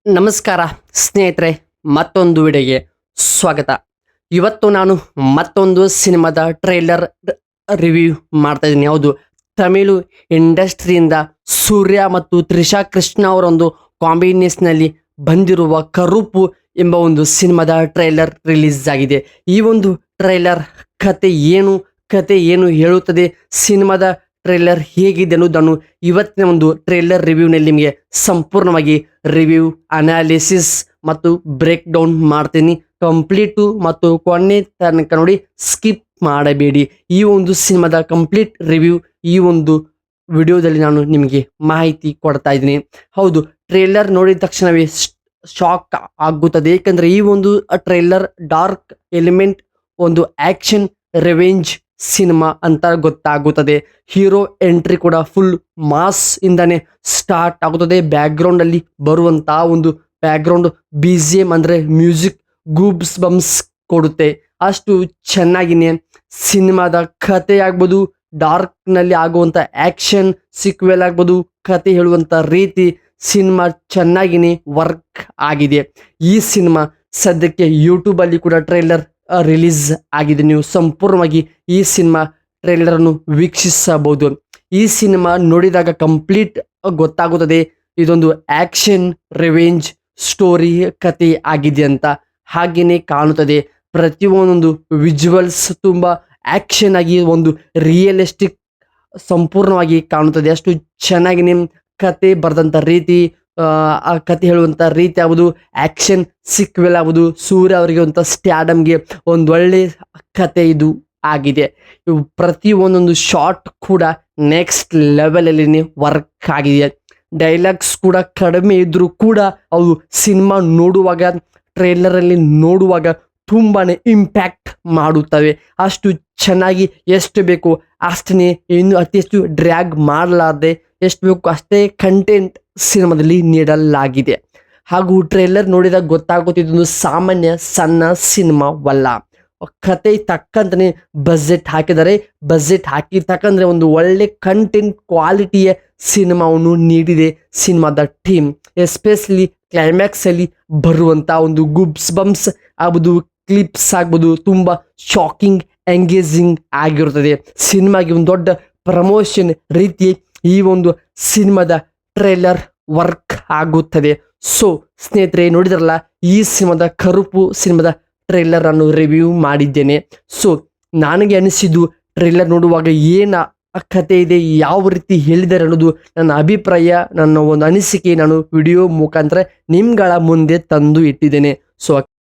ನಮಸ್ಕಾರ ಸ್ನೇಹಿತರೆ, ಮತ್ತೊಂದು ವಿಡಿಯೋಗೆ ಸ್ವಾಗತ. ಇವತ್ತು ನಾನು ಮತ್ತೊಂದು ಸಿನಿಮಾದ ಟ್ರೈಲರ್ ರಿವ್ಯೂ ಮಾಡ್ತಾ ಇದ್ದೀನಿ. ಹೌದು, ತಮಿಳು ಇಂಡಸ್ಟ್ರಿಯಿಂದ ಸೂರ್ಯ ಮತ್ತು ತ್ರಿಷಾ ಕೃಷ್ಣ ಅವರೊಂದು ಕಾಂಬಿನೇಷನಲ್ಲಿ ಬಂದಿರುವ ಕರುಪು ಎಂಬ ಒಂದು ಸಿನಿಮಾದ ಟ್ರೈಲರ್ ರಿಲೀಸ್ ಆಗಿದೆ. ಈ ಒಂದು ಟ್ರೈಲರ್ ಕತೆ ಏನು ಹೇಳುತ್ತದೆ, ಸಿನಿಮಾದ ಟ್ರೈಲರ್ ಹೇಗಿದೆ ಅನ್ನೋದನ್ನು ಇವತ್ತಿನ ಒಂದು ಟ್ರೈಲರ್ ರಿವ್ಯೂನಲ್ಲಿ ನಿಮಗೆ ಸಂಪೂರ್ಣವಾಗಿ ರಿವ್ಯೂ, ಅನಾಲಿಸಿಸ್ ಮತ್ತು ಬ್ರೇಕ್ ಡೌನ್ ಮಾಡ್ತೀನಿ. ಕಂಪ್ಲೀಟು ಮತ್ತು ಕೊನೆ ತನಕ ನೋಡಿ, ಸ್ಕಿಪ್ ಮಾಡಬೇಡಿ. ಈ ಒಂದು ಸಿನಿಮಾದ ಕಂಪ್ಲೀಟ್ ರಿವ್ಯೂ ಈ ಒಂದು ವಿಡಿಯೋದಲ್ಲಿ ನಾನು ನಿಮಗೆ ಮಾಹಿತಿ ಕೊಡ್ತಾ ಇದ್ದೀನಿ. ಹೌದು, ಟ್ರೇಲರ್ ನೋಡಿದ ತಕ್ಷಣವೇ ಶಾಕ್ ಆಗುತ್ತದೆ. ಏಕೆಂದರೆ ಈ ಒಂದು ಟ್ರೇಲರ್ ಡಾರ್ಕ್ ಎಲಿಮೆಂಟ್, ಒಂದು ಆಕ್ಷನ್ ರಿವೆಂಜ್ ಸಿನಿಮಾ ಅಂತ ಗೊತ್ತಾಗುತ್ತದೆ. ಹೀರೋ ಎಂಟ್ರಿ ಕೂಡ ಫುಲ್ ಮಾಸ್ ಇಂದಾನೆ ಸ್ಟಾರ್ಟ್ ಆಗುತ್ತದೆ. ಬ್ಯಾಕ್ಗ್ರೌಂಡ್ ಅಲ್ಲಿ ಬರುವಂತಹ ಒಂದು ಬ್ಯಾಕ್ಗ್ರೌಂಡ್ BGM ಅಂದ್ರೆ ಮ್ಯೂಸಿಕ್ ಗೂಬ್ಸ್ ಬಂಪ್ಸ್ ಕೊಡುತ್ತೆ. ಅಷ್ಟು ಚೆನ್ನಾಗಿನೇ ಸಿನಿಮಾದ ಕತೆ ಆಗ್ಬೋದು, ಡಾರ್ಕ್ ನಲ್ಲಿ ಆಗುವಂತ ಆಕ್ಷನ್ ಸೀಕ್ವೆಲ್ ಆಗ್ಬೋದು, ಕತೆ ಹೇಳುವಂತ ರೀತಿ, ಸಿನಿಮಾ ಚೆನ್ನಾಗಿನೇ ವರ್ಕ್ ಆಗಿದೆ. ಈ ಸಿನಿಮಾ ಸದ್ಯಕ್ಕೆ ಯೂಟ್ಯೂಬ್ ಅಲ್ಲಿ ಕೂಡ ಟ್ರೈಲರ್ ರಿಲೀಸ್ ಆಗಿದೆ. ನೀವು ಸಂಪೂರ್ಣವಾಗಿ ಈ ಸಿನಿಮಾ ಟ್ರೈಲರ್ ಅನ್ನು ವೀಕ್ಷಿಸಬಹುದು. ಈ ಸಿನಿಮಾ ನೋಡಿದಾಗ ಕಂಪ್ಲೀಟ್ ಗೊತ್ತಾಗುತ್ತದೆ ಇದೊಂದು ಆಕ್ಷನ್ ರಿವೆಂಜ್ ಸ್ಟೋರಿ ಕತೆ ಆಗಿದೆ ಅಂತ. ಹಾಗೇನೆ ಕಾಣುತ್ತದೆ. ಪ್ರತಿಯೊಂದೊಂದು ವಿಜುವಲ್ಸ್ ತುಂಬಾ ಆಕ್ಷನ್ ಆಗಿ ಒಂದು ರಿಯಲಿಸ್ಟಿಕ್ ಸಂಪೂರ್ಣವಾಗಿ ಕಾಣುತ್ತದೆ. ಅಷ್ಟು ಚೆನ್ನಾಗಿ ಕತೆ ಬರೆದಂತ ರೀತಿ, ಆ ಕತೆ ಹೇಳುವಂತ ರೀತಿ ಆಗ್ಬೋದು, ಆಕ್ಷನ್ ಸಿಕ್ವೆಲ್ ಆಗ್ಬೋದು, ಸೂರ್ಯ ಅವರಿಗೆ ಅಂತ ಸ್ಟ್ಯಾಡಮ್ಗೆ ಒಂದೊಳ್ಳೆ ಕತೆ ಇದು ಆಗಿದೆ. ಇವು ಪ್ರತಿ ಒಂದೊಂದು ಶಾರ್ಟ್ ಕೂಡ ನೆಕ್ಸ್ಟ್ ಲೆವೆಲ್ ಅಲ್ಲಿ ವರ್ಕ್ ಆಗಿದೆ. ಡೈಲಾಗ್ಸ್ ಕೂಡ ಕಡಿಮೆ ಇದ್ರೂ ಕೂಡ ಅವು ಸಿನಿಮಾ ನೋಡುವಾಗ, ಟ್ರೇಲರ್ ಅಲ್ಲಿ ನೋಡುವಾಗ ತುಂಬಾನೇ ಇಂಪ್ಯಾಕ್ಟ್ ಮಾಡುತ್ತವೆ. ಅಷ್ಟು ಚೆನ್ನಾಗಿ ಎಷ್ಟು ಬೇಕು ಅಷ್ಟೇ, ಇನ್ನು ಅತಿ ಹೆಚ್ಚು ಡ್ರ್ಯಾಗ್ ಮಾಡಲಾರದೆ ಎಷ್ಟು ಬೇಕು ಅಷ್ಟೇ ಕಂಟೆಂಟ್ ಸಿನಿಮಾದಲ್ಲಿ ನೀಡಲಾಗಿದೆ. ಹಾಗೂ ಟ್ರೇಲರ್ ನೋಡಿದಾಗ ಗೊತ್ತಾಗುತ್ತಿದ್ದು ಸಾಮಾನ್ಯ ಸಣ್ಣ ಸಿನಿಮಾವಲ್ಲ. ಕತೆ ತಕ್ಕಂತಾನೆ ಬಜೆಟ್ ಹಾಕಿದರೆ, ಬಜೆಟ್ ಹಾಕಿ ತಕ್ಕಂದ್ರೆ ಒಂದು ಒಳ್ಳೆ ಕಂಟೆಂಟ್ ಕ್ವಾಲಿಟಿಯ ಸಿನಿಮಾವನ್ನು ನೀಡಿದೆ ಸಿನಿಮಾದ ಟೀಮ್. ಎಸ್ಪೆಷಲಿ ಕ್ಲೈಮ್ಯಾಕ್ಸ್ ಅಲ್ಲಿ ಬರುವಂತ ಒಂದು ಗುಬ್ಸ್ ಬಂಪ್ಸ್ ಆಗ್ಬೋದು, ಕ್ಲಿಪ್ಸ್ ಆಗ್ಬೋದು, ತುಂಬಾ ಶಾಕಿಂಗ್, ಎಂಗೇಜಿಂಗ್ ಆಗಿರುತ್ತದೆ. ಸಿನಿಮಾಗೆ ಒಂದು ದೊಡ್ಡ ಪ್ರಮೋಷನ್ ರೀತಿ ಈ ಒಂದು ಸಿನಿಮಾದ ಟ್ರೇಲರ್ ವರ್ಕ್ ಆಗುತ್ತದೆ. ಸೊ ಸ್ನೇಹಿತರೆ, ನೋಡಿದ್ರಲ್ಲ, ಈ ಸಿನಿಮಾದ ಕರುಪು ಸಿನಿಮಾದ ಟ್ರೇಲರ್ ಅನ್ನು ರಿವ್ಯೂ ಮಾಡಿದ್ದೇನೆ. ಸೊ ನನಗೆ ಅನಿಸಿದ್ದು, ಟ್ರೇಲರ್ ನೋಡುವಾಗ ಏನ ಕತೆ ಇದೆ, ಯಾವ ರೀತಿ ಹೇಳಿದ್ದಾರೆ ಅನ್ನೋದು ನನ್ನ ಅಭಿಪ್ರಾಯ, ನನ್ನ ಒಂದು ಅನಿಸಿಕೆ ನಾನು ವಿಡಿಯೋ ಮುಖಾಂತರ ನಿಮ್ಗಳ ಮುಂದೆ ತಂದು ಇಟ್ಟಿದ್ದೇನೆ. ಸೊ